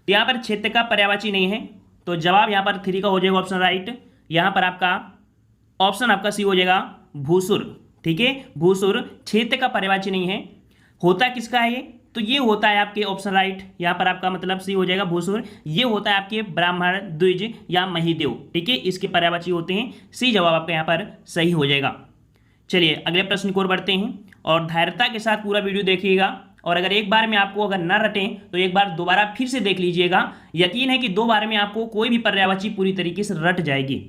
तो यहाँ पर क्षेत्र का पर्यायवाची नहीं है, तो जवाब यहाँ पर 3 का हो जाएगा ऑप्शन राइट। यहाँ पर आपका ऑप्शन आपका सी हो जाएगा भूसुर। ठीक है, भूसुर क्षेत्र का पर्यायवाची नहीं है। होता किसका है ये? तो ये होता है आपके ऑप्शन राइट, यहाँ पर आपका मतलब सी हो जाएगा भूसुर। ये होता है आपके ब्राह्मण, द्विज या महिदेव। ठीक है, इसके पर्यायवाची होते हैं। सी जवाब आपका यहाँ पर सही हो जाएगा। चलिए अगले प्रश्न की ओर बढ़ते हैं और धैर्यता के साथ पूरा वीडियो देखिएगा। और अगर एक बार में आपको अगर न रटें तो एक बार दोबारा फिर से देख लीजिएगा। यकीन है कि 2 बार में आपको कोई भी पर्यायवाची पूरी तरीके से रट जाएगी।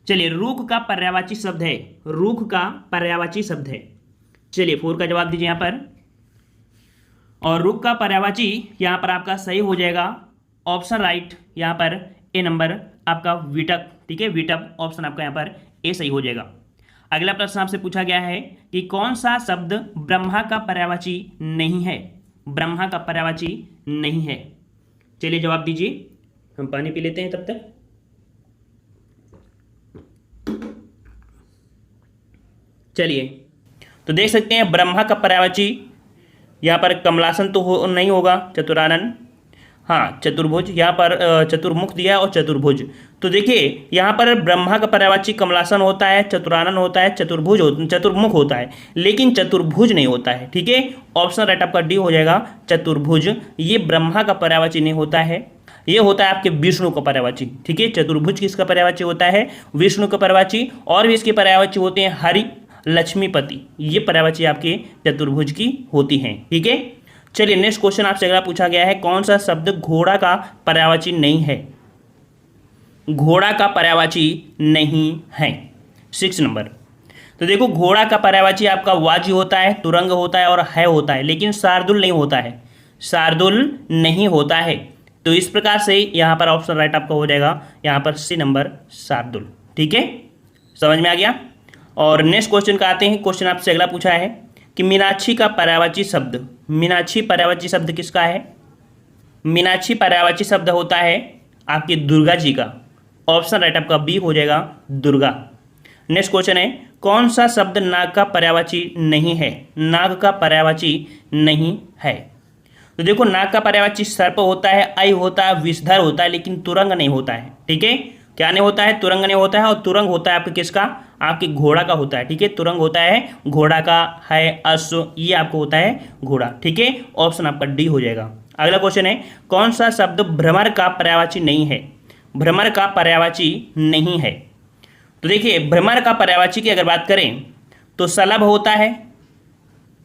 चलिए, रूख का पर्यायवाची शब्द है, रूख का पर्यायवाची शब्द है। चलिए 4 का जवाब दीजिए यहाँ पर। और रुख का पर्यायवाची यहाँ पर आपका सही हो जाएगा ऑप्शन राइट, यहाँ पर ए नंबर आपका विटप। ठीक है, विटप ऑप्शन आपका यहाँ पर ए सही हो जाएगा। अगला प्रश्न आपसे पूछा गया है कि कौन सा शब्द ब्रह्मा का पर्यायवाची नहीं है? ब्रह्मा का पर्यायवाची नहीं है। चलिए जवाब दीजिए, हम पानी पी लेते हैं तब तक। चलिए, तो देख सकते हैं ब्रह्मा का पर्यायवाची यहाँ पर कमलासन तो नहीं होगा, चतुरानन, हाँ चतुर्भुज, यहाँ पर चतुर्मुख दिया और चतुर्भुज। तो देखिए यहाँ पर ब्रह्मा का पर्यायवाची कमलासन होता है, चतुरानन होता है, चतुर्मुख होता है, लेकिन चतुर्भुज नहीं होता है। ठीक है, ऑप्शन राइट आपका डी हो जाएगा चतुर्भुज। ये ब्रह्मा का पर्यायवाची नहीं होता है, ये होता है आपके विष्णु का पर्यायवाची। ठीक है, चतुर्भुज किसका पर्यायवाची होता है? विष्णु का पर्यायवाची। और भी इसके पर्यायवाची होते हैं हरि, लक्ष्मीपति, ये पर्यायवाची आपके चतुर्भुज की होती हैं। ठीक है, चलिए नेक्स्ट क्वेश्चन आपसे अगला पूछा गया है, कौन सा शब्द घोड़ा का पर्यायवाची नहीं है? घोड़ा का पर्यायवाची नहीं है, 6 नंबर। तो देखो, घोड़ा का पर्यायवाची आपका वाजी होता है, तुरंग होता है और है होता है, लेकिन शार्दुल नहीं होता है, शार्दुल नहीं होता है। तो इस प्रकार से यहाँ पर ऑप्शन राइट आपका हो जाएगा यहाँ पर सी नंबर शार्दुल। ठीक है, समझ में आ गया। और नेक्स्ट क्वेश्चन का आते हैं। क्वेश्चन आपसे अगला पूछा है कि मीनाक्षी का पर्यायवाची शब्द, मीनाक्षी पर्यायवाची शब्द किसका है? मीनाक्षी पर्यायवाची शब्द होता है आपकी दुर्गा जी का। ऑप्शन राइट आपका बी हो जाएगा दुर्गा। नेक्स्ट क्वेश्चन है, कौन सा शब्द नाग का पर्यायवाची नहीं है? नाग का पर्यायवाची नहीं है। तो देखो, नाग का पर्यायवाची सर्प होता है, ऐ होता है, विषधर होता है, लेकिन तुरंग नहीं होता है। ठीक है, क्या नहीं होता है? तुरंग नहीं होता है। और तुरंग होता है आपके किसका? आपके घोड़ा का होता है। ठीक है, तुरंग होता है घोड़ा का, है अश्व, ये आपको होता है घोड़ा। ठीक है, ऑप्शन आपका डी हो जाएगा। अगला क्वेश्चन है, कौन सा शब्द भ्रमर का पर्यायवाची नहीं है? भ्रमर का पर्यायवाची नहीं है। तो देखिए, भ्रमर का पर्यायवाची की अगर बात करें तो सलभ होता है,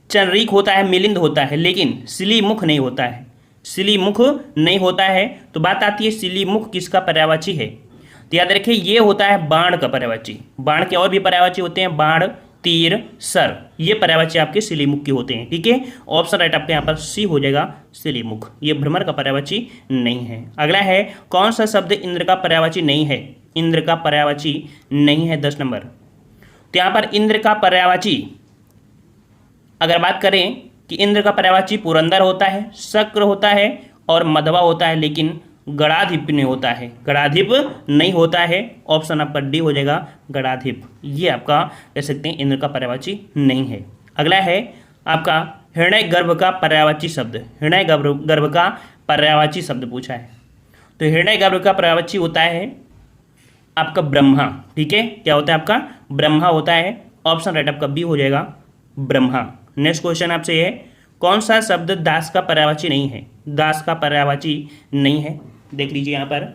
चंद्रिक होता है, मिलिंद होता है, लेकिन सिलीमुख नहीं होता है, सिलीमुख नहीं होता है। तो बात आती है सिलीमुख किसका पर्यायवाची है? तो याद रखिए, ये होता है बाण का पर्यायवाची। बाण के और भी पर्यायवाची होते हैं, बाण, तीर, सर, ये पर्यायवाची आपके सिलीमुख के होते हैं। ठीक है, ऑप्शन राइट आपके यहाँ पर सी हो जाएगा सिलीमुख, ये भ्रमर का पर्यायवाची नहीं है। अगला है, कौन सा शब्द इंद्र का पर्यायवाची नहीं है? इंद्र का पर्यायवाची नहीं है, 10 नंबर। तो यहाँ पर इंद्र का पर्यायवाची अगर बात करें कि इंद्र का पर्यायवाची पुरंदर होता है, शक्र होता है और मधवा होता है, लेकिन गणाधिप नहीं होता है, गणाधिप नहीं होता है। ऑप्शन आपका डी हो जाएगा गणाधिप, ये आपका कह सकते हैं इंद्र का पर्यायवाची नहीं है। अगला है आपका हृदय गर्भ का पर्यायवाची शब्द, हृदय गर्भ का पर्यायवाची शब्द पूछा है। तो हृदय गर्भ का पर्यायवाची होता है आपका ब्रह्मा। ठीक है, क्या होता है आपका? ब्रह्मा होता है। ऑप्शन राइट आपका बी हो जाएगा ब्रह्मा। नेक्स्ट क्वेश्चन आपसे ये है, कौन सा शब्द दास का पर्यायवाची नहीं है? दास का पर्यायवाची नहीं है, देख लीजिए यहाँ पर।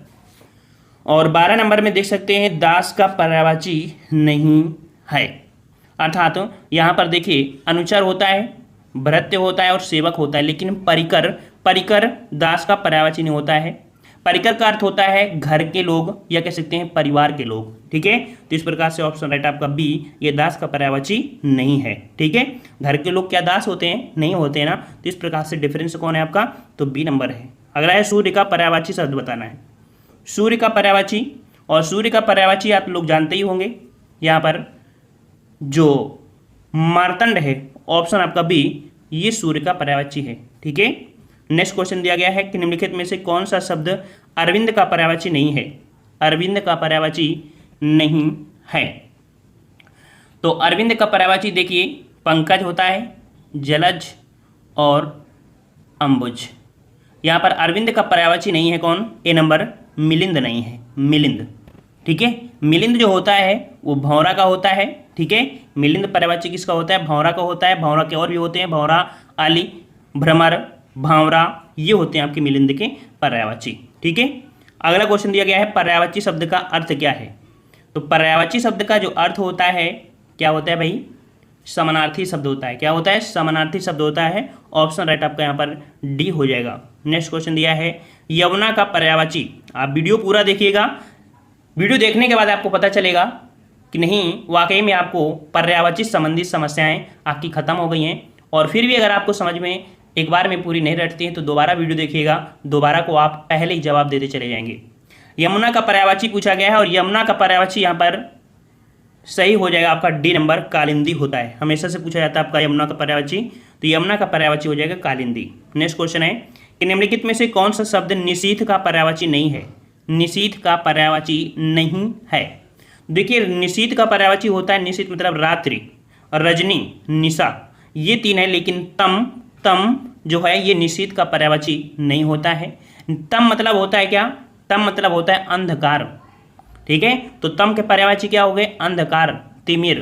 और 12 नंबर में देख सकते हैं दास का पर्यायवाची नहीं है, अर्थात यहाँ पर देखिए अनुचर होता है, भृत्य होता है और सेवक होता है, लेकिन परिकर, परिकर दास का पर्यायवाची नहीं होता है। परिकर का अर्थ होता है घर के लोग या कह सकते हैं परिवार के लोग। ठीक है, तो इस प्रकार से ऑप्शन राइट आपका बी, ये दास का पर्यायवाची नहीं है। ठीक है, घर के लोग क्या दास होते हैं? नहीं होते हैं ना। तो इस प्रकार से डिफरेंस कौन है आपका? तो बी नंबर है। अगला है सूर्य का पर्यायवाची शब्द बताना है। सूर्य का पर्यायवाची, और सूर्य का पर्यायवाची आप लोग जानते ही होंगे, यहाँ पर जो मार्तंड है, ऑप्शन आपका बी, ये सूर्य का पर्यायवाची है। ठीक है, नेक्स्ट क्वेश्चन दिया गया है कि निम्नलिखित में से कौन सा शब्द अरविंद का पर्यायवाची नहीं है? अरविंद का पर्यायवाची नहीं है। तो अरविंद का पर्यायवाची देखिए, पंकज होता है, जलज और अंबुज। यहाँ पर अरविंद का पर्यायवाची नहीं है कौन, ए नंबर, मिलिंद नहीं है, मिलिंद। ठीक है, मिलिंद जो होता है वो भौरा का होता है। ठीक है, मिलिंद पर्यायवाची किसका होता है, भौरा का होता है। भौरा के और भी होते हैं, भौरा, आली, भ्रमर, भावरा, ये होते हैं आपके मिलिंद के पर्यायवाची। ठीक है, अगला क्वेश्चन दिया गया है पर्यायवाची शब्द का अर्थ क्या है। तो पर्यायवाची शब्द का जो अर्थ होता है क्या होता है भाई, समानार्थी शब्द होता है। क्या होता है, समानार्थी शब्द होता है। ऑप्शन राइट आपका यहाँ पर डी हो जाएगा। नेक्स्ट क्वेश्चन दिया है यमुना का पर्यायवाची। आप वीडियो पूरा देखिएगा, वीडियो देखने के बाद आपको पता चलेगा कि नहीं वाकई में आपको पर्यायवाची संबंधित समस्याएं आपकी खत्म हो गई हैं। और फिर भी अगर आपको समझ में एक बार में पूरी नहीं रटती हैं तो दोबारा वीडियो देखिएगा, दोबारा को आप पहले ही जवाब देते चले जाएंगे। यमुना का पर्यायवाची पूछा गया है और यमुना का पर्यायवाची यहाँ पर सही हो जाएगा आपका डी नंबर, कालिंदी होता है। हमेशा से पूछा जाता है आपका यमुना का पर्यायवाची, तो यमुना का पर्यायवाची हो जाएगा कालिंदी। नेक्स्ट क्वेश्चन है कि निम्नलिखित में से कौन सा शब्द निशीथ का पर्यायवाची नहीं है। निशीथ का पर्यायवाची नहीं है। देखिए निशीथ का पर्यायवाची होता है, निशीथ मतलब रात्रि, रजनी, निशा, ये तीन है। लेकिन तम, तम जो है ये निशीथ का पर्यायवाची नहीं होता है। तम मतलब होता है क्या, तम मतलब होता है अंधकार। ठीक है, तो तम के पर्यायवाची क्या हो गए, अंधकार, तिमिर,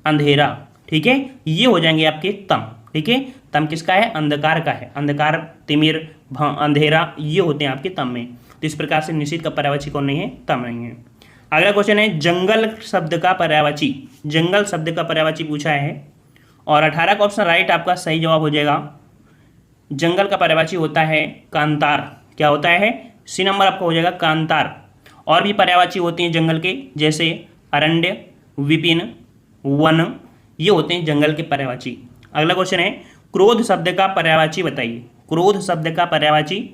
अंधेरा। ठीक है, ये हो जाएंगे आपके तम। ठीक है, तम किसका है, अंधकार का है। अंधकार, तिमिर, अंधेरा, ये होते हैं आपके तम में। तो इस प्रकार से निशीथ का पर्यायवाची कौन नहीं है, तम नहीं है। अगला क्वेश्चन है जंगल शब्द का पर्यायवाची। जंगल शब्द का पर्यायवाची पूछा है और 18 का ऑप्शन राइट आपका सही जवाब हो जाएगा। जंगल का पर्यायवाची होता है कांतार। क्या होता है, सी नंबर आपका हो जाएगा कांतार। और भी पर्यायवाची होते हैं जंगल के, जैसे अरण्य, विपिन, वन, ये होते हैं जंगल के पर्यायवाची। अगला क्वेश्चन है क्रोध शब्द का पर्यायवाची बताइए। क्रोध शब्द का पर्यायवाची,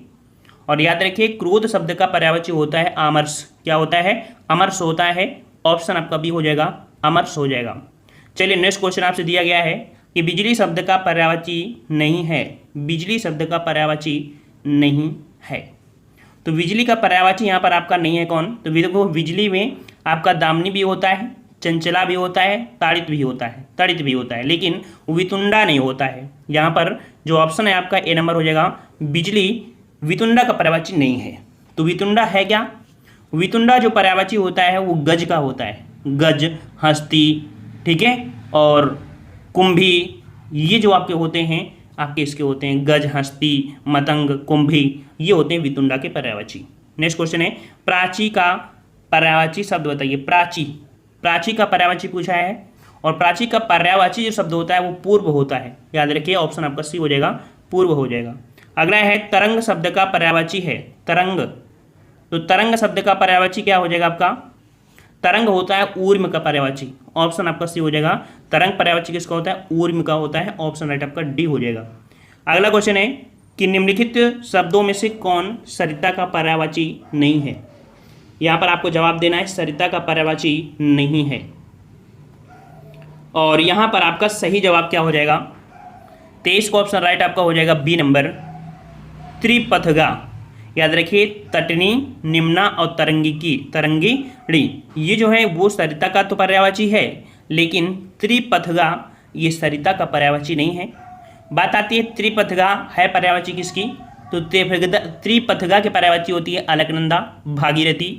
और याद रखिए क्रोध शब्द का पर्यायवाची होता है आमर्ष। क्या होता है, अमर्ष होता है। ऑप्शन आपका बी हो जाएगा, अमर्ष हो जाएगा। चलिए नेक्स्ट क्वेश्चन आपसे दिया गया है कि बिजली शब्द का पर्यायवाची नहीं है। बिजली शब्द का पर्यायवाची नहीं है। तो बिजली का पर्यायवाची यहाँ पर आपका नहीं है कौन, तो देखो बिजली में आपका दामिनी भी होता है, चंचला भी होता है, ताड़ित भी होता है, तड़ित भी होता है, लेकिन वितुंडा नहीं होता है। यहाँ पर जो ऑप्शन है आपका ए नंबर हो जाएगा। बिजली वितुंडा का पर्यायवाची नहीं है। तो वितुंडा है क्या, वितुंडा जो पर्यायवाची होता है वो गज का होता है। गज, हस्ती, ठीक है, और कुंभी, ये जो आपके होते हैं आपके इसके होते हैं गज, हस्ती, मतंग, कुंभी, ये होते हैं वितुंडा के पर्यायवाची। नेक्स्ट क्वेश्चन है प्राची का पर्यायवाची शब्द बताइए। प्राची, प्राची का पर्यायवाची पूछा है और प्राची का पर्यायवाची जो शब्द होता है वो पूर्व होता है। याद रखिए ऑप्शन आपका सी हो जाएगा, पूर्व हो जाएगा। अगला है तरंग शब्द का पर्यायवाची है तरंग। तो तरंग शब्द का पर्यायवाची क्या हो जाएगा आपका, तरंग होता है ऊर्म का पर्यायवाची। ऑप्शन आपका सी हो जाएगा। तरंग पर्यायवाची किसका होता है, ऊर्म का होता है। ऑप्शन राइट आपका डी हो जाएगा। अगला क्वेश्चन है कि निम्नलिखित शब्दों में से कौन सरिता का पर्यायवाची नहीं है। यहाँ पर आपको जवाब देना है सरिता का पर्यायवाची नहीं है। और यहाँ पर आपका सही जवाब क्या हो जाएगा, 23 का ऑप्शन राइट आपका हो जाएगा बी नंबर, त्रिपथगा। याद रखिए तटनी, निम्ना और तरंगिकी, तरंगिणी, ये जो है वो सरिता का तो पर्यायवाची है, लेकिन त्रिपथगा ये सरिता का पर्यायवाची नहीं है। बात आती है त्रिपथगा है पर्यायवाची किसकी, तो त्रिपथगा के पर्यायवाची होती है अलकनंदा, भागीरथी,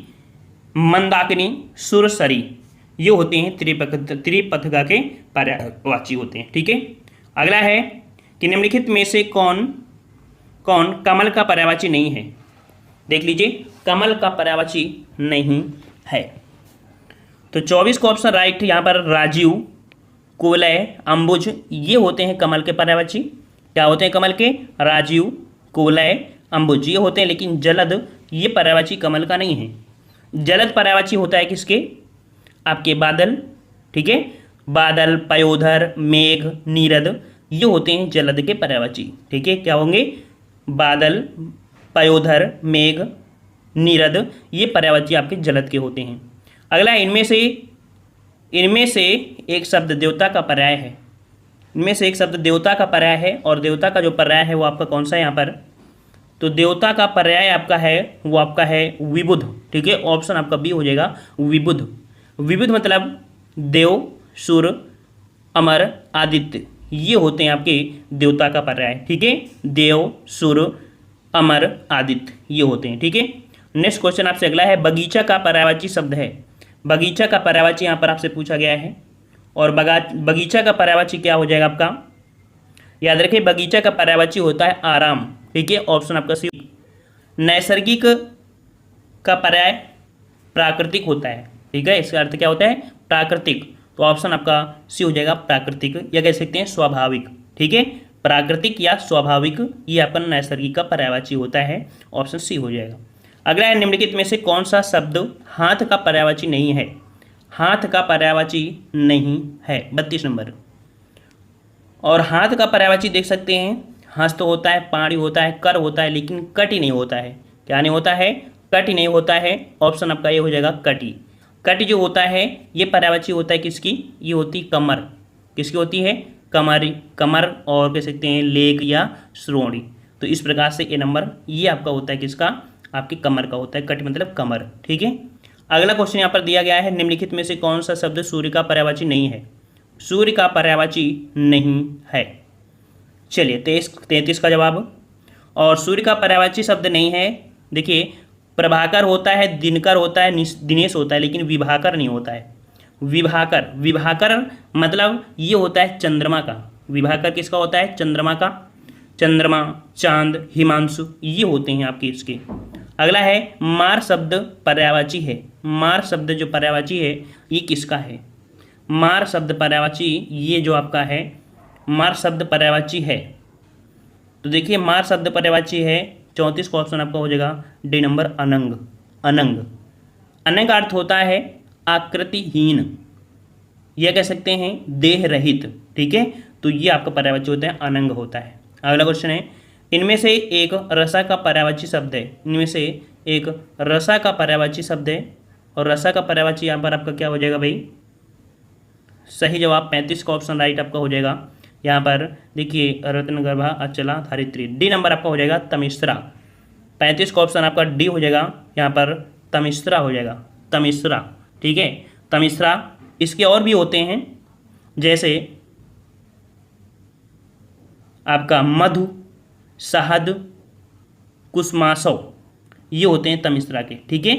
मंदाकिनी, सुरसरी, ये होते हैं त्रिपथगा के पर्यायवाची होते हैं। ठीक है, अगला है कि निम्नलिखित में से कौन कौन कमल का पर्यायवाची नहीं है। देख लीजिए कमल का पर्यायवाची नहीं है। तो 24 को ऑप्शन राइट यहाँ पर राजीव, कुवलय, अंबुज, ये होते हैं कमल के पर्यायवाची। क्या होते हैं कमल के, राजीव, कुवलय, अंबुज, ये होते हैं। लेकिन जलद ये पर्यायवाची कमल का नहीं है। जलद पर्यायवाची होता है किसके, आपके बादल, ठीक है, बादल, पयोधर, मेघ, नीरद, ये होते हैं जलद के पर्यायवाची। ठीक है, क्या होंगे, बादल, पयोधर, मेघ, नीरद, ये पर्यायवाची आपके जलद के होते हैं। अगला इनमें से एक शब्द देवता का पर्याय है। इनमें से एक शब्द देवता का पर्याय है और देवता का जो पर्याय है वो आपका कौन सा है यहाँ पर, तो देवता का पर्याय आपका है वो आपका है विबुध। ठीक है, ऑप्शन आपका बी हो जाएगा विबुध। विबुध मतलब देव, सुर, अमर, आदित्य, ये होते हैं आपके देवता का पर्याय। ठीक है, देव, सुर, अमर, आदित्य, ये होते हैं। ठीक है, नेक्स्ट क्वेश्चन आपसे अगला है, बगीचा का पर्यायवाची शब्द है। बगीचा का पर्यायवाची यहाँ पर आपसे पूछा गया है, और बगीचा का पर्यायवाची क्या हो जाएगा आपका, याद रखिए बगीचा का पर्यायवाची होता है आराम। ठीक है, ऑप्शन आपका सी। नैसर्गिक का पर्याय प्राकृतिक होता है। ठीक है, इसका अर्थ क्या होता है, प्राकृतिक, तो ऑप्शन आपका सी हो जाएगा प्राकृतिक, या कह सकते हैं स्वाभाविक। ठीक है, प्राकृतिक या स्वाभाविक, ये आपका नैसर्गिक का पर्यायवाची होता है, ऑप्शन सी हो जाएगा। अगला है, निम्नलिखित में से कौन सा शब्द हाथ का पर्यायवाची नहीं है। हाथ का पर्यायवाची नहीं है, 32 नंबर। और हाथ का पर्यायवाची देख सकते हैं, हस्त होता है, पाणी होता है, कर होता है, लेकिन कटी नहीं होता है। क्या नहीं होता है, कटी नहीं होता है, ऑप्शन आपका ये हो जाएगा कटी। कटी जो होता है ये पर्यायवाची होता है किसकी, ये होती कमर। किसकी होती है, कमर, कमर, और कह सकते हैं लेक या श्रोणी। तो इस प्रकार से ये नंबर ये आपका होता है किसका, आपकी कमर का होता है, कट मतलब कमर। ठीक है, अगला क्वेश्चन यहाँ पर दिया गया है, निम्नलिखित में से कौन सा शब्द सूर्य का पर्यायवाची नहीं है। सूर्य का पर्यायवाची नहीं है। चलिए 33 का जवाब। और सूर्य का पर्यायवाची शब्द नहीं है, देखिए प्रभाकर होता है, दिनकर होता है, दिनेश होता है, लेकिन विभाकर नहीं होता है। विभाकर, विभाकर मतलब ये होता है चंद्रमा का। विभाकर किसका होता है, चंद्रमा का। चंद्रमा, चांद, हिमांशु, ये होते हैं आपके इसके। अगला है, मार शब्द पर्यायवाची है। मार शब्द जो पर्यायवाची है ये किसका है, मार शब्द पर्यायवाची ये जो आपका है, मार शब्द पर्यायवाची है। तो देखिए मार शब्द पर्यायवाची है, 34 का ऑप्शन आपका हो जाएगा डी नंबर, अनंग। अनंग, अनंग का अर्थ होता है आकृतिहीन, यह कह सकते हैं देह रहित। ठीक है, तो ये आपका पर्यायवाची होता है, अनंग होता है। अगला क्वेश्चन है, इनमें से एक रसा का पर्यायवाची शब्द है। इनमें से एक रसा का पर्यायवाची शब्द है, और रसा का पर्यायवाची यहाँ पर आपका क्या हो जाएगा भाई, सही जवाब 35 का ऑप्शन राइट आपका हो जाएगा। यहाँ पर देखिए रत्नगर्भा, अचला, धारित्री, डी नंबर आपका हो जाएगा तमिश्रा। 35 का ऑप्शन आपका डी हो जाएगा, यहाँ पर तमिश्रा हो जाएगा, तमिश्रा। ठीक है, तमिश्रा। इसके और भी होते हैं, जैसे आपका मधु, शहद, कुसुमासव, ये होते हैं तमिश्रा के। ठीक है,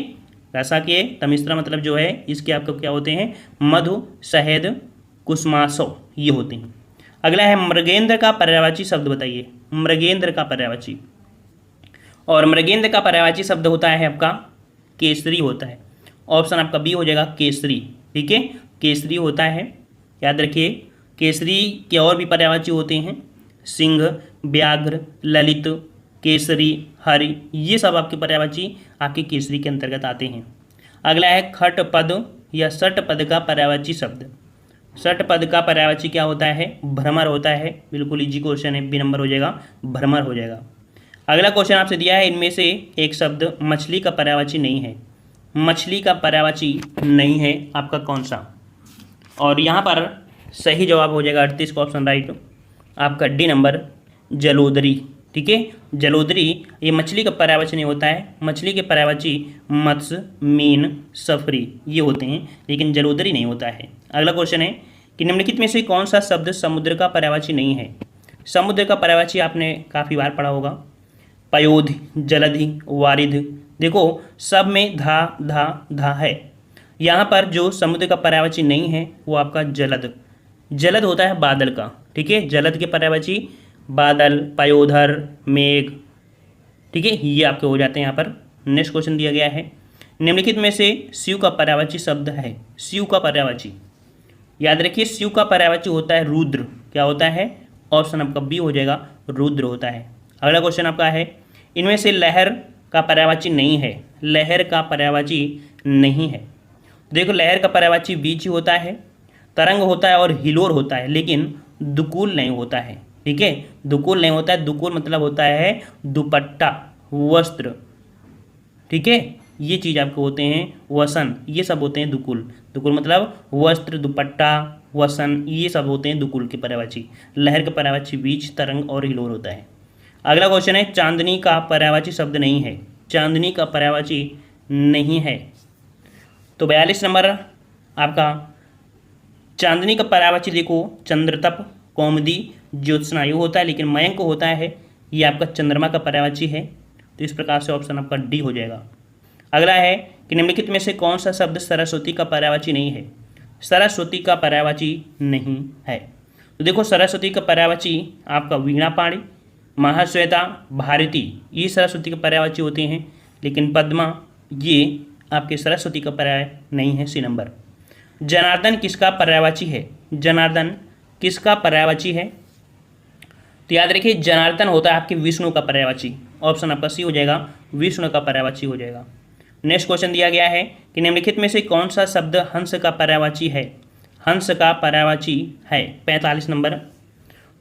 रसा के तमिश्रा मतलब जो है इसके आपको क्या होते हैं, मधु, शहद, कुसुमासव, ये होते हैं। अगला है, मृगेंद्र का पर्यायवाची शब्द बताइए। मृगेंद्र का पर्यायवाची, और मृगेंद्र का पर्यायवाची शब्द होता है आपका केसरी होता है। ऑप्शन आपका बी हो जाएगा केसरी। ठीक है, केसरी होता है, याद रखिए। केसरी के और भी पर्यायवाची होते हैं, सिंह, व्याघ्र, ललित, केसरी, हरि, ये सब आपके पर्यायवाची आपके केसरी के अंतर्गत आते हैं। अगला है, खट पद या सट पद का पर्यायवाची शब्द। सट पद का पर्यायवाची क्या होता है, भ्रमर होता है। बिल्कुल इजी क्वेश्चन है, बी नंबर हो जाएगा, भ्रमर हो जाएगा। अगला क्वेश्चन आपसे दिया है, इनमें से एक शब्द मछली का पर्यायवाची नहीं है। मछली का पर्यायवाची नहीं है आपका कौन सा, और यहाँ पर सही जवाब हो जाएगा 38 का ऑप्शन राइट आपका, डी नंबर, जलोदरी। ठीक है, जलोदरी ये मछली का पर्यायवाची नहीं होता है। मछली के पर्यायवाची मत्स्य, मीन, सफरी, ये होते हैं, लेकिन जलोदरी नहीं होता है। अगला क्वेश्चन है कि निम्नलिखित में से कौन सा शब्द समुद्र का पर्यायवाची नहीं है। समुद्र का पर्यायवाची आपने काफ़ी बार पढ़ा होगा, पयोधि, जलधि, वारिधि। देखो सब में धा धा धा है, यहाँ पर जो समुद्र का पर्यायवाची नहीं है वो आपका जलद। जलद होता है बादल का। ठीक है, जलद के पर्यायवाची बादल, पयोधर, मेघ। ठीक है, ये आपके हो जाते हैं यहाँ पर। नेक्स्ट क्वेश्चन दिया गया है, निम्नलिखित में से शिव का पर्यायवाची शब्द है। शिव का पर्यायवाची, याद रखिए शिव का पर्यायवाची होता है रुद्र। क्या होता है, ऑप्शन आपका बी हो जाएगा, रुद्र होता है। अगला क्वेश्चन आपका है, इनमें से लहर का पर्यायवाची नहीं है। लहर का पर्यायवाची नहीं है। देखो लहर का पर्यायवाची बीच ही होता है, तरंग होता है और हिलोर होता है, लेकिन दुकूल नहीं होता है। ठीक है, दुकूल नहीं होता है। दुकूल मतलब होता है दुपट्टा, वस्त्र। ठीक है, ये चीज़ आपको होते हैं वसन, ये सब होते हैं दुकुल। दुकुल मतलब वस्त्र, दुपट्टा, वसन, ये सब होते हैं दुकुल के पर्यायवाची। लहर का पर्यायवाची बीच, तरंग और हिलोर होता है। अगला क्वेश्चन है, चांदनी का पर्यायवाची शब्द नहीं है। चांदनी का पर्यायवाची नहीं है। तो 42 नंबर आपका चांदनी का पर्यायवाची देखो, चंद्रतप, कौमुदी, ज्योत्सना ये होता है, लेकिन मयंक होता है ये आपका चंद्रमा का पर्यायवाची है। तो इस प्रकार से ऑप्शन आपका डी हो जाएगा। अगला है कि निम्नलिखित में से कौन सा शब्द सरस्वती का पर्यायवाची नहीं है। सरस्वती का पर्यायवाची नहीं है, तो देखो सरस्वती का पर्यायवाची आपका वीणा पाणी, महाश्वेता, भारती, ये सरस्वती के पर्यायवाची होते हैं, लेकिन पद्मा ये आपके सरस्वती का पर्याय नहीं है। C number. जनार्दन किसका पर्यायवाची है। जनार्दन किसका पर्यायवाची है, तो याद रखिए जनार्दन होता है आपके विष्णु का पर्यायवाची। ऑप्शन आपका सी हो जाएगा, विष्णु का पर्यायवाची हो जाएगा। नेक्स्ट क्वेश्चन दिया गया है कि निम्नलिखित में से कौन सा शब्द हंस का पर्यायवाची है। हंस का पर्यायवाची है 45 नंबर।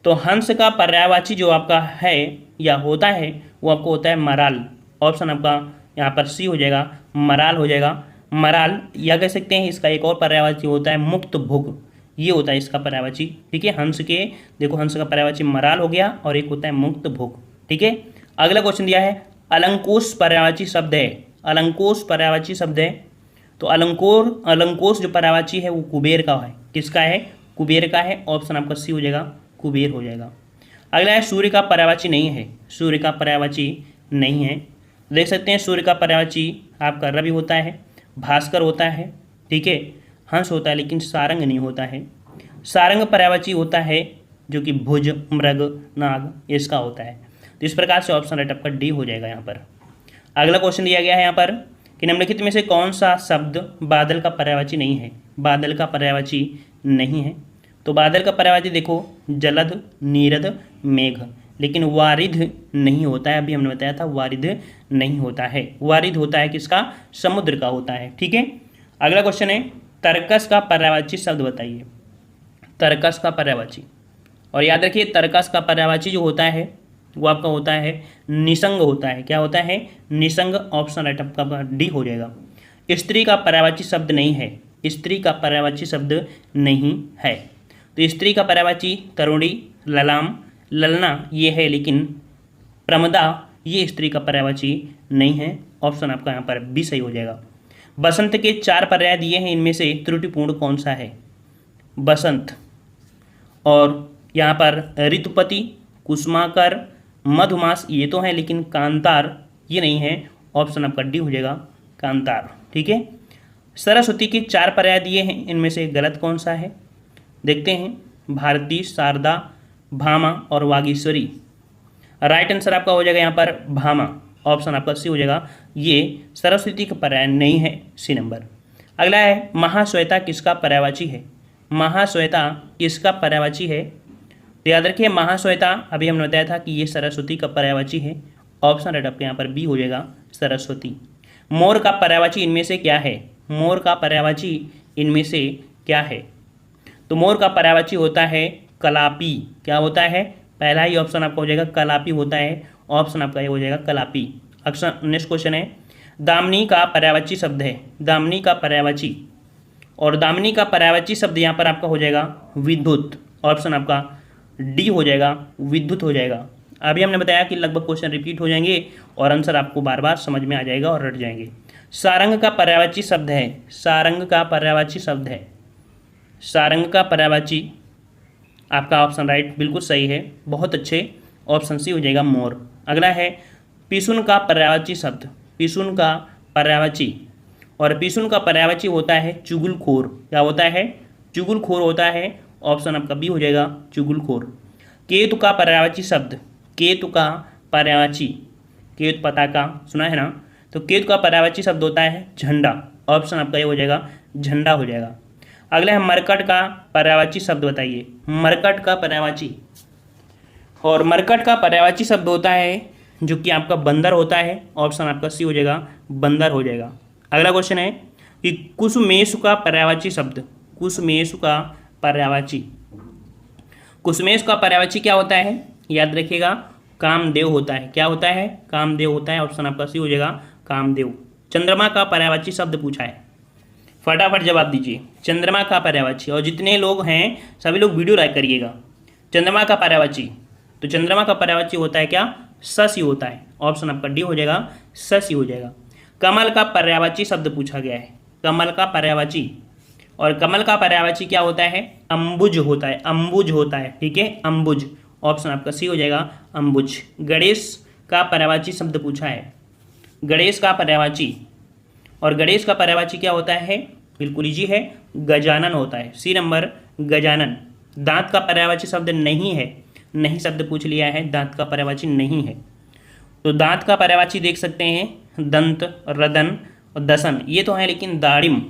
तो हंस का पर्यायवाची जो आपका है या होता है वो आपको होता है मराल। ऑप्शन आपका यहाँ पर सी हो जाएगा, मराल हो जाएगा। मराल या कह सकते हैं इसका एक और पर्यायवाची होता है मुक्त भुग, ये होता है इसका पर्यायवाची। ठीक है, हंस के देखो हंस का पर्यायवाची मराल हो गया और एक होता है मुक्त भुग। ठीक है, अगला क्वेश्चन दिया है अलंकोश पर्यायवाची शब्द है। अलंकोश पर्यायवाची शब्द है, तो अलंकोश जो पर्यायवाची है वो कुबेर का है। किसका है, कुबेर का है। ऑप्शन आपका सी हो जाएगा, कुबेर हो जाएगा। अगला है सूर्य का पर्यायवाची नहीं है। सूर्य का पर्यायवाची नहीं है, देख सकते हैं सूर्य का पर्यायवाची आपका रवि होता है, भास्कर होता है, ठीक है, हंस होता है, लेकिन सारंग नहीं होता है। सारंग पर्यायवाची होता है जो कि भुज, मृग, नाग, इसका होता है। तो इस प्रकार से ऑप्शन राइट आपका डी हो जाएगा यहाँ पर। अगला क्वेश्चन दिया गया है यहाँ पर कि निम्नलिखित में से कौन सा शब्द बादल का पर्यायवाची नहीं है। बादल का पर्यायवाची नहीं है, तो बादल का पर्यायवाची देखो जलद, नीरद, मेघ, लेकिन वारिध नहीं होता है। अभी हमने बताया था वारिध नहीं होता है। वारिध होता है किसका, समुद्र का होता है। ठीक है, अगला क्वेश्चन है तर्कस का पर्यायवाची शब्द बताइए। तर्कस का पर्यायवाची, और याद रखिए तर्कस का पर्यायवाची जो होता है वो आपका होता है निसंग होता है। क्या होता है, निसंग। ऑप्शन राइट आपका डी हो जाएगा। स्त्री का पर्यायवाची शब्द नहीं है। स्त्री का पर्यायवाची शब्द नहीं है, तो स्त्री का पर्यायवाची तरुणी, ललाम, ललना ये है, लेकिन प्रमदा ये स्त्री का पर्यायवाची नहीं है। ऑप्शन आपका यहाँ पर बी सही हो जाएगा। बसंत के 4 पर्याय दिए हैं, इनमें से त्रुटिपूर्ण कौन सा है। बसंत, और यहाँ पर ऋतुपति, कुसुमाकर, मधुमास ये तो है, लेकिन कांतार ये नहीं है। ऑप्शन आपका डी हो जाएगा, कांतार। ठीक है, सरस्वती के 4 पर्याय दिए हैं, इनमें से गलत कौन सा है देखते हैं। भारती, शारदा, भामा और वागीश्वरी। राइट आंसर आपका हो जाएगा यहाँ पर भामा। ऑप्शन आपका सी हो जाएगा, ये सरस्वती का पर्याय नहीं है। C number. अगला है महाश्वेता किसका पर्यायवाची है। महाश्वेता किसका पर्यायवाची है, तो याद रखिए महाश्वेता अभी हमने बताया था कि ये सरस्वती का पर्यायवाची है। ऑप्शन राइट आपके यहाँ पर बी हो जाएगा, सरस्वती। मोर का पर्यायवाची इनमें से क्या है। मोर का पर्यायवाची इनमें से क्या है, तो मोर का पर्यायवाची होता है कलापी। क्या होता है, पहला ही ऑप्शन आपका हो जाएगा कलापी होता है। ऑप्शन आपका ये हो जाएगा कलापी। अक्सर नेक्स्ट क्वेश्चन है दामिनी का पर्यायवाची शब्द है। दामिनी का पर्यायवाची, और दामिनी का पर्यायवाची शब्द यहाँ पर आपका हो जाएगा विद्युत। ऑप्शन आपका डी हो जाएगा, विद्युत हो जाएगा। अभी हमने बताया कि लगभग क्वेश्चन रिपीट हो जाएंगे और आंसर आपको बार बार समझ में आ जाएगा और रट जाएंगे। सारंग का पर्यायवाची शब्द है। सारंग का पर्यायवाची शब्द है। सारंग का पर्यायवाची आपका ऑप्शन राइट बिल्कुल सही है, बहुत अच्छे। ऑप्शन सी हो जाएगा मोर। अगला है पिसुन का पर्यायवाची शब्द। पिसुन का पर्यायवाची, और पिसुन का पर्यायवाची होता है चुगलखोर। क्या होता है, चुगलखोर होता है। ऑप्शन आपका बी हो जाएगा, चुगलखोर। केतु का पर्यायवाची शब्द। केतु का पर्यायवाची, केतु पताका सुना है ना, तो केतु का पर्यायवाची शब्द होता है झंडा। ऑप्शन आपका ये हो जाएगा, झंडा हो जाएगा। अगला है मरकट का पर्यायवाची शब्द बताइए। मरकट का पर्यायवाची, और मरकट का पर्यायवाची शब्द होता है जो कि आपका बंदर होता है। ऑप्शन आपका सी हो जाएगा, बंदर हो जाएगा। अगला क्वेश्चन है कि कुसुमेशु का पर्यायवाची शब्द। कुसुमेशु का पर्यायवाची, कुसुमेश का पर्यायवाची क्या होता है, याद रखिएगा कामदेव होता है। क्या होता है, कामदेव होता है। ऑप्शन आपका सी हो जाएगा, कामदेव। चंद्रमा का पर्यायवाची शब्द पूछा है, फटाफट जवाब दीजिए। चंद्रमा का पर्यायवाची, और जितने लोग हैं सभी लोग वीडियो लाइक करिएगा। चंद्रमा का पर्यायवाची, तो चंद्रमा का पर्यायवाची होता है क्या, शशि होता है। ऑप्शन आपका डी हो जाएगा, शशि हो जाएगा। कमल का पर्यायवाची शब्द पूछा गया है। कमल का पर्यायवाची, और कमल का पर्यायवाची क्या होता है, अंबुज होता है। अंबुज होता है, ठीक है, अंबुज। ऑप्शन आपका सी हो जाएगा, अंबुज। गणेश का पर्यायवाची शब्द पूछा है। गणेश का पर्यायवाची, और गणेश का पर्यायवाची क्या होता है? बिल्कुल इजी है, गजानन होता है। C number Gajanan. दांत का पर्यायवाची शब्द नहीं है, नहीं शब्द पूछ लिया है, दांत का पर्यायवाची नहीं है। तो दांत का पर्यायवाची देख सकते हैं दंत, रदन और दसन, ये तो है, लेकिन दाड़िम,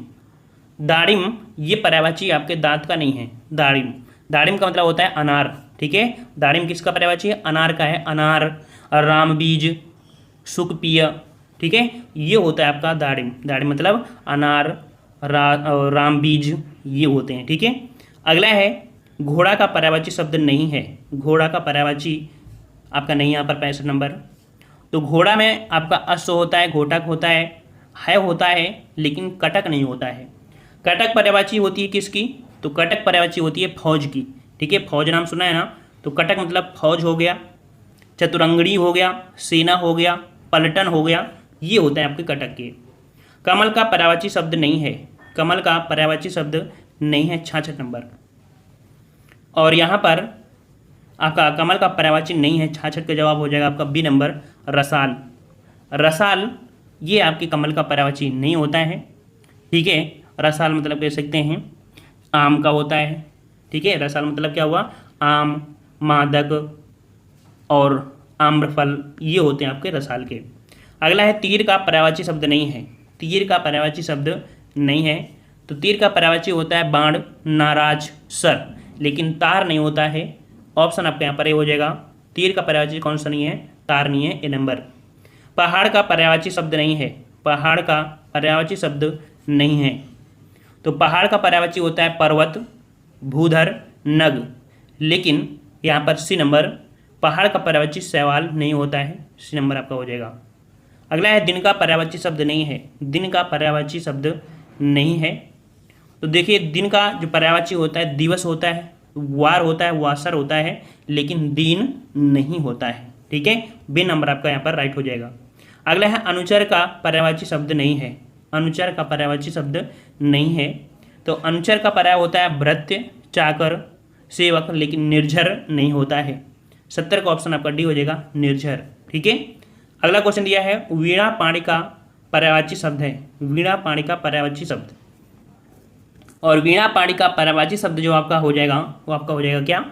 दाड़िम ये पर्यायवाची आपके दांत का नहीं है। दाड़िम, दाड़िम का मतलब होता है अनार, ठीक है। दाड़िम किसका पर्यायवाची है? अनार का है। अनार, रामबीज, सुखपिय, ठीक है, ये होता है आपका दाड़िम। दाड़िम मतलब अनार, रामबीज, ये होते हैं, ठीक है। अगला है घोड़ा का पर्यायवाची शब्द नहीं है। घोड़ा का पर्यायवाची आपका नहीं यहाँ पर 65 नंबर। तो घोड़ा में आपका अश्व होता है, घोटक होता है होता है, लेकिन कटक नहीं होता है। कटक पर्यायवाची होती है किसकी? तो कटक पर्यायवाची होती है फौज की, ठीक है। फौज नाम सुना है ना, तो कटक मतलब फौज हो गया, चतुरंगड़ी हो गया, सेना हो गया, पलटन हो गया, ये होता है आपके कटक के। कमल का पर्यायवाची शब्द नहीं है। कमल का पर्यायवाची शब्द नहीं है, 66 नंबर। और यहाँ पर आपका कमल का पर्यायवाची नहीं है, 66 का जवाब हो जाएगा आपका बी नंबर, रसाल। रसाल ये आपके कमल का पर्यायवाची नहीं होता है, ठीक है। रसाल मतलब कह सकते हैं आम का होता है, ठीक है। रसाल मतलब क्या हुआ? आम, मादक और आम्रफल, ये होते हैं आपके रसाल के। अगला है तीर का पर्यायवाची शब्द नहीं है। तीर का पर्यायवाची शब्द नहीं है, तो तीर का पर्यायवाची होता है बाण, नाराज, सर, लेकिन तार नहीं होता है। ऑप्शन आपके यहाँ पर ये हो जाएगा। तीर का पर्यायवाची कौन सा नहीं है? तार नहीं है, ए नंबर। पहाड़ का पर्यायवाची शब्द नहीं है। पहाड़ का पर्यायवाची शब्द नहीं है, तो पहाड़ का पर्यायवाची होता है पर्वत, भूधर, नग, लेकिन यहाँ पर सी नंबर पहाड़ का पर्यायवाची शैवाल नहीं होता है, सी नंबर आपका हो जाएगा। अगला है दिन का पर्यायवाची शब्द नहीं है। दिन का पर्यायवाची शब्द नहीं है, तो देखिए दिन का जो पर्यायवाची होता है दिवस होता है, वार होता है, वासर होता है, लेकिन दिन नहीं होता है, ठीक है। बी नंबर आपका यहाँ पर राइट हो जाएगा। अगला है अनुचर का पर्यायवाची शब्द नहीं है। अनुचर का पर्यायवाची शब्द नहीं है, तो अनुचर का पर्याय होता है भृत्य, चाकर, सेवक, लेकिन निर्झर नहीं होता है। 70 का ऑप्शन आपका डी हो जाएगा, निर्झर, ठीक है। अगला क्वेश्चन दिया है वीणा पाणी का पर्यायवाची शब्द है। वीणा पाणी का पर्यायवाची शब्द, और वीणा पाणी का पर्यायवाची शब्द जो आपका हो जाएगा वो आपका हो जाएगा क्या?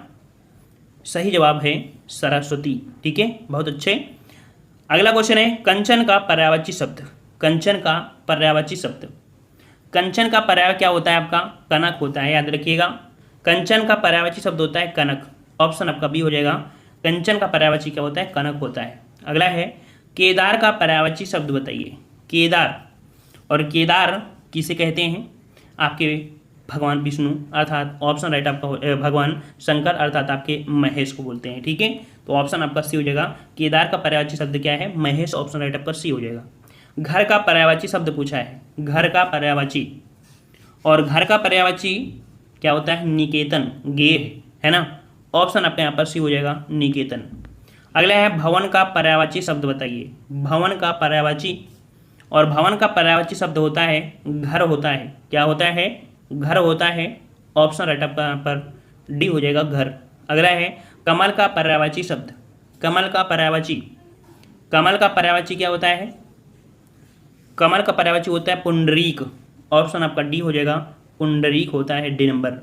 सही जवाब है सरस्वती, ठीक है, बहुत अच्छे। अगला क्वेश्चन है कंचन का पर्यायवाची शब्द। कंचन का पर्यायवाची शब्द, कंचन का पर्याय क्या होता है आपका? कनक होता है, याद रखिएगा। कंचन का पर्यायवाची शब्द होता है कनक, ऑप्शन आपका बी हो जाएगा। कंचन का पर्यायवाची क्या होता है? कनक होता है। अगला है केदार का पर्यायवाची शब्द बताइए। केदार, और केदार किसे कहते हैं? आपके भगवान विष्णु, अर्थात ऑप्शन राइट आपका भगवान शंकर, अर्थात आपके महेश को बोलते हैं, ठीक है। तो ऑप्शन आपका सी हो जाएगा। केदार का पर्यायवाची शब्द क्या है? महेश, ऑप्शन राइट आपका सी हो जाएगा। घर का पर्यायवाची शब्द पूछा है, घर का पर्यायवाची, और घर का पर्यायवाची क्या होता है? निकेतन, गेह, है ना। ऑप्शन आपका यहाँ पर सी हो जाएगा, निकेतन। अगला है भवन का पर्यायवाची शब्द बताइए। भवन का पर्यायवाची, और भवन का पर्यायवाची शब्द होता है घर होता है। क्या होता है? घर होता है, ऑप्शन राइट आपका यहाँ पर डी हो जाएगा, घर। अगला है कमल का पर्यायवाची शब्द। कमल का पर्यायवाची, कमल का पर्यायवाची क्या होता है? कमल का पर्यायवाची होता है पुंडरीक, ऑप्शन आपका डी हो जाएगा, पुंडरीक होता है, डी नंबर।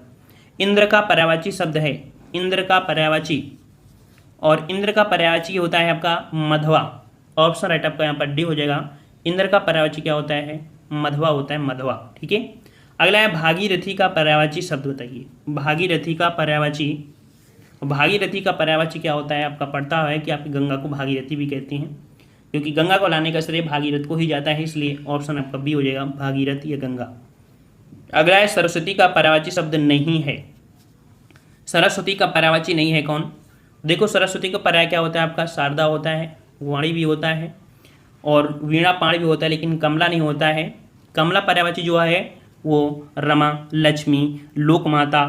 इंद्र का पर्यायवाची शब्द है, इंद्र का पर्यायवाची, और इंद्र का पर्यायवाची होता है आपका मधवा, ऑप्शन राइट आपका यहाँ पर डी हो जाएगा। इंद्र का पर्यायवाची क्या होता है? मधवा होता है, मधवा, ठीक है। अगला है भागीरथी का पर्यायवाची शब्द बताइए। भागीरथी का पर्यायवाची, भागीरथी का पर्यायवाची क्या होता है? आपका पढ़ता है कि आपकी गंगा को भागीरथी भी कहते हैं, क्योंकि गंगा को लाने का श्रेय भागीरथ को ही जाता है, इसलिए ऑप्शन आपका बी हो जाएगा, भागीरथ या गंगा। अगला है सरस्वती का पर्यायवाची शब्द नहीं है। सरस्वती का पर्यायवाची नहीं है कौन? देखो सरस्वती का पर्याय क्या होता है आपका? शारदा होता है, वाणी भी होता है, और वीणा पाणी भी होता है, लेकिन कमला नहीं होता है। कमला पर्यायवाची जो है वो रमा, लक्ष्मी, लोकमाता,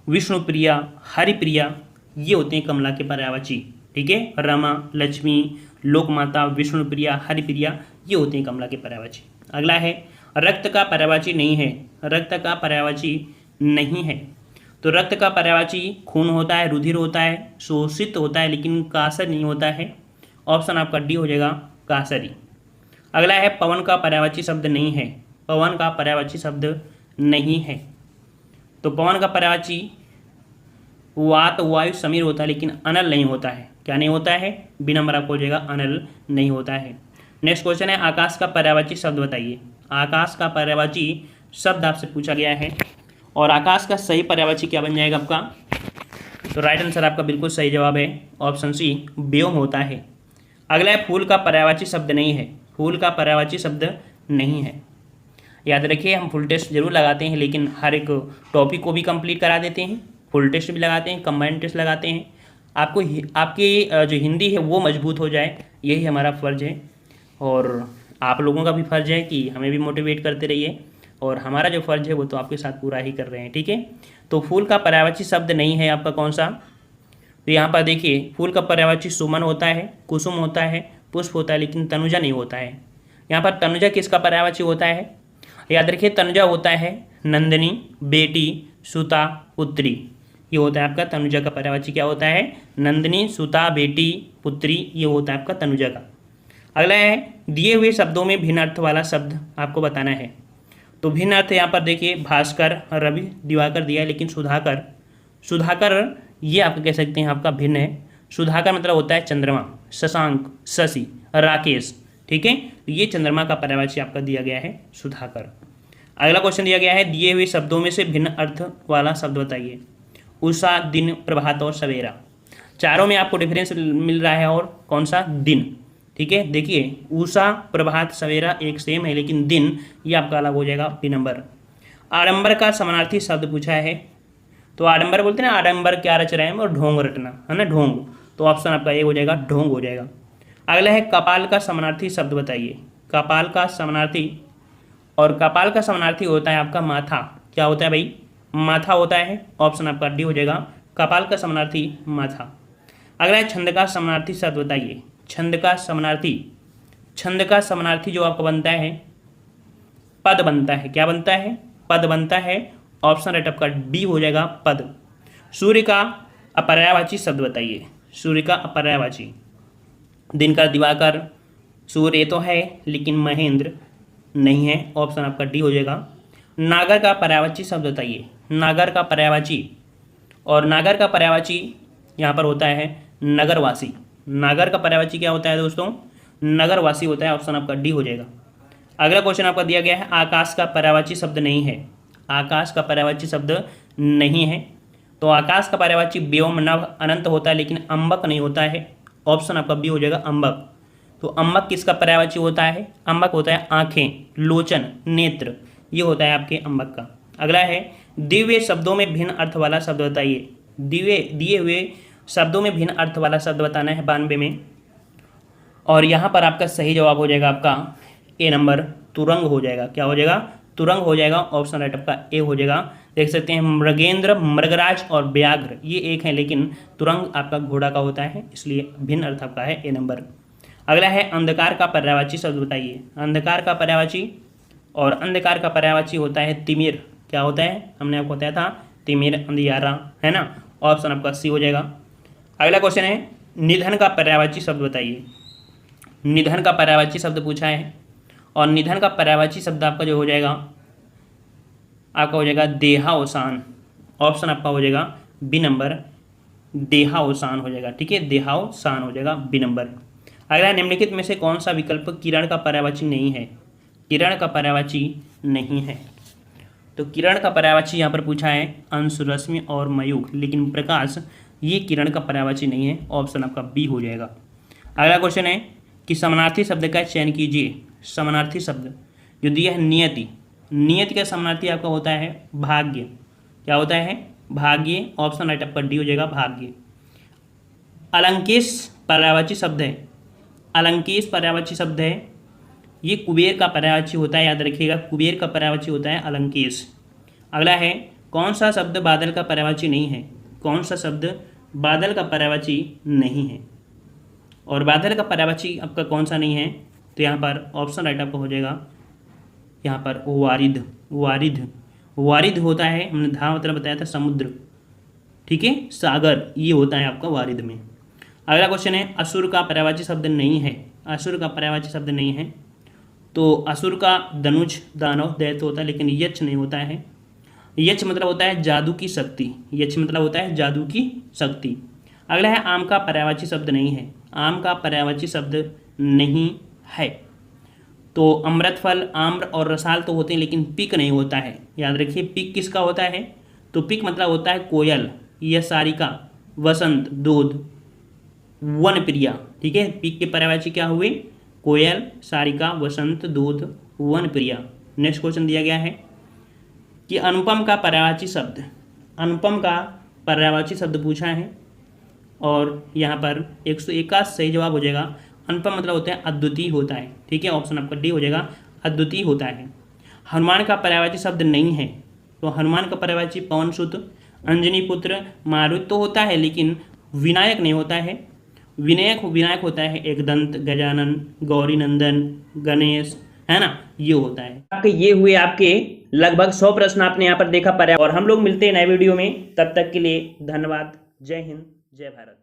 विष्णुप्रिया, हरिप्रिया, ये होते हैं कमला के पर्यायवाची, ठीक है। रमा, लक्ष्मी, लोकमाता, विष्णुप्रिया, हरिप्रिया, ये होते हैं कमला के पर्यायवाची। अगला है रक्त का पर्यायवाची नहीं है। रक्त का पर्यायवाची नहीं है, तो रक्त का पर्यायवाची खून होता है, रुधिर होता है, शोषित होता है, लेकिन कासर नहीं होता है। ऑप्शन आपका डी हो जाएगा, कासरी। अगला है पवन का पर्यायवाची शब्द नहीं है, पवन का पर्यायवाची शब्द नहीं है। तो पवन का पर्यायवाची वात वायु समीर होता है, लेकिन अनल नहीं होता है। क्या नहीं होता है? बी नंबर आपको हो जाएगा, अनल नहीं होता है। नेक्स्ट क्वेश्चन है आकाश का पर्यायवाची शब्द बताइए। आकाश का पर्यायवाची शब्द आपसे पूछा गया है, और आकाश का सही पर्यायवाची क्या बन जाएगा आपका? तो राइट आंसर आपका बिल्कुल सही जवाब है ऑप्शन सी, व्योम होता है। अगला है फूल का पर्यायवाची शब्द नहीं है, फूल का पर्यायवाची शब्द नहीं है। याद रखिए हम फुल टेस्ट जरूर लगाते हैं, लेकिन हर एक टॉपिक को भी कंप्लीट करा देते हैं, फुल टेस्ट भी लगाते हैं, कंबाइंड टेस्ट लगाते हैं। आपको आपकी जो हिंदी है वो मजबूत हो जाए, यही हमारा फ़र्ज़ है। और आप लोगों का भी फ़र्ज़ है कि हमें भी मोटिवेट करते रहिए, और हमारा जो फ़र्ज़ है वो तो आपके साथ पूरा ही कर रहे हैं, ठीक है। तो फूल का पर्यायवाची शब्द नहीं है आपका कौन सा? तो यहाँ पर देखिए फूल का पर्यायवाची सुमन होता है, कुसुम होता है, पुष्प होता है, लेकिन तनुजा नहीं होता है। यहाँ पर तनुजा किसका पर्यायवाची होता है? याद रखिए तनुजा होता है नंदिनी, बेटी, सुता, पुत्री। ये होता है आपका तनुजा का पर्यायवाची। क्या होता है? नंदिनी, सुता, बेटी, पुत्री, ये होता है आपका तनुजा का। अगला है दिए हुए शब्दों में भिन्न अर्थ वाला शब्द आपको बताना है। तो भिन्न अर्थ यहाँ पर देखिए भास्कर, रवि, दिवाकर दिया है, लेकिन सुधाकर, सुधाकर ये आप कह सकते हैं आपका भिन्न है। सुधाकर मतलब होता है चंद्रमा, शशांक, शशि, राकेश, ठीक है। तो ये चंद्रमा का पर्यायवाची आपका दिया गया है सुधाकर। अगला क्वेश्चन दिया गया है दिए हुए शब्दों में से भिन्न अर्थ वाला शब्द बताइए। उषा, दिन, प्रभात और सवेरा। चारों में आपको डिफरेंस मिल रहा है, और कौन सा? दिन, ठीक है। देखिए उषा, प्रभात, सवेरा एक सेम है, लेकिन दिन ये आपका अलग हो जाएगा, बी नंबर। आडंबर का समानार्थी शब्द पूछा है। तो आडंबर बोलते हैं ना, आडंबर क्या रच रहे हैं, और ढोंग रटना, है ना, ढोंग। तो ऑप्शन आपका ये हो जाएगा, ढोंग हो जाएगा। अगला है कपाल का समानार्थी शब्द बताइए। कपाल का समानार्थी, और कपाल का समानार्थी होता है आपका माथा। क्या होता है भाई? माथा होता है। ऑप्शन आपका डी हो जाएगा, कपाल का समानार्थी माथा। अगला है छंद का समानार्थी शब्द बताइए। छंद का समानार्थी, छंद का समानार्थी जो आपका बनता है पद बनता है। क्या बनता है? पद बनता है। ऑप्शन राइट आपका बी हो जाएगा, पद। सूर्य का अपर्यायवाची शब्द बताइए। सूर्य का अपर्यायवाची, दिन का दिवाकर, सूर्य तो है लेकिन महेंद्र नहीं है। ऑप्शन आपका डी हो जाएगा। नागर का पर्यायवाची शब्द बताइए। नागर का पर्यायवाची, और नागर का पर्यायवाची यहाँ पर होता है नगरवासी। नागर का पर्यायवाची क्या होता है दोस्तों? नगरवासी होता है। ऑप्शन आपका डी हो जाएगा। अगला क्वेश्चन आपका दिया गया है आकाश का पर्यायवाची शब्द नहीं है। आकाश का पर्यायवाची शब्द नहीं है। तो आकाश का पर्यायवाची व्योम, नभ, अनंत होता है, लेकिन अंबक नहीं होता है। ऑप्शन आपका बी हो जाएगा, अंबक। तो अंबक किसका पर्यायवाची होता है? अंबक होता है आँखें, लोचन, नेत्र, ये होता है आपके अंबक का। अगला है दिव्य शब्दों में भिन्न अर्थ वाला शब्द बताइए। दिए हुए शब्दों में भिन्न अर्थ वाला शब्द बताना है 92 में, और यहाँ पर आपका सही जवाब हो जाएगा आपका ए नंबर, तुरंग हो जाएगा। क्या हो जाएगा? तुरंग हो जाएगा। ऑप्शन राइट आपका ए हो जाएगा। देख सकते हैं मृगेंद्र, मृगराज और व्याघ्र ये एक है, लेकिन तुरंग आपका घोड़ा का होता है, इसलिए भिन्न अर्थ आपका है ए नंबर। अगला है अंधकार का पर्यायवाची शब्द बताइए। अंधकार का पर्यायवाची, और अंधकार का पर्यायवाची होता है तिमिर। क्या होता है? हमने आपको बताया था तिमिर, अंधियारा, है ना। ऑप्शन आपका सी हो जाएगा। अगला क्वेश्चन है निधन का पर्यायवाची शब्द बताइए। निधन का पर्यायवाची शब्द पूछा है, और निधन का पर्यायवाची शब्द आपका जो हो जाएगा आपका हो जाएगा देहावसान। ऑप्शन आपका हो जाएगा बी नंबर, देहावसान हो जाएगा, ठीक है, देहावसान हो जाएगा, बी नंबर। अगला निम्नलिखित में से कौन सा विकल्प किरण का पर्यायवाची नहीं है? किरण का पर्यायवाची नहीं है। तो किरण का पर्यायवाची यहाँ पर पूछा है अंश, रश्मि और मयूख, लेकिन प्रकाश ये किरण का पर्यायवाची नहीं है। ऑप्शन आपका बी हो जाएगा। अगला क्वेश्चन है कि समानार्थी शब्द का चयन कीजिए। समानार्थी शब्द जो दिया है नियति, नियति का समानार्थी आपका होता है भाग्य। क्या होता है? भाग्य। ऑप्शन राइट आपका डी हो जाएगा, भाग्य। अलंकेश पर्यायवाची शब्द है। अलंकेश पर्यायवाची शब्द है, ये कुबेर का पर्यायवाची होता है, याद रखिएगा, कुबेर का पर्यायवाची होता है अलंकेश। अगला है कौन सा शब्द बादल का पर्यायवाची नहीं है? कौन सा शब्द बादल का पर्यायवाची नहीं है? और बादल का पर्यायवाची आपका कौन सा नहीं है? तो यहाँ पर ऑप्शन राइट आपका हो जाएगा यहाँ पर वारिध। वारिध, वारिध होता है, हमने धा मतलब बताया था समुद्र, ठीक है, सागर, ये होता है आपका वारिध में। अगला क्वेश्चन है असुर का पर्यायवाची शब्द नहीं है। असुर का पर्यायवाची शब्द नहीं है। तो असुर का धनुष दानव दैत्य होता है, लेकिन यक्ष नहीं होता है। यक्ष मतलब होता है जादू की शक्ति, यक्ष मतलब होता है जादू की शक्ति। अगला है आम का पर्यायवाची शब्द नहीं है, आम का पर्यायवाची शब्द नहीं है। तो अमृत फल, आम्र और रसाल तो होते हैं, लेकिन पिक नहीं होता है। याद रखिए पिक किसका होता है, तो पिक मतलब होता है कोयल, यह सारिका, वसंत, दूध, वन प्रिया। ठीक है, पिक के पर्यायवाची क्या हुए, कोयल, सारिका, वसंत, दूध, वन प्रिया। नेक्स्ट क्वेश्चन दिया गया है कि अनुपम का पर्यायवाची शब्द, अनुपम का पर्यायवाची शब्द पूछा है और यहाँ पर 101 का सही जवाब हो जाएगा। अनुपम मतलब होता है अद्वितीय होता है। ठीक है, ऑप्शन आपका डी हो जाएगा, अद्वितीय होता है। हनुमान का पर्यायवाची शब्द नहीं है, तो हनुमान का पर्यायवाची पवन सुत, अंजनी पुत्र, मारुत तो होता है, लेकिन विनायक नहीं होता है। विनायक होता है एकदंत, गजानन, गौरी नंदन, गणेश, है ना, ये होता है। आपके ये हुए आपके लगभग 100 प्रश्न आपने यहाँ पर देखा पर्याय। और हम लोग मिलते हैं नए वीडियो में, तब तक के लिए धन्यवाद। जय हिंद, जय भारत।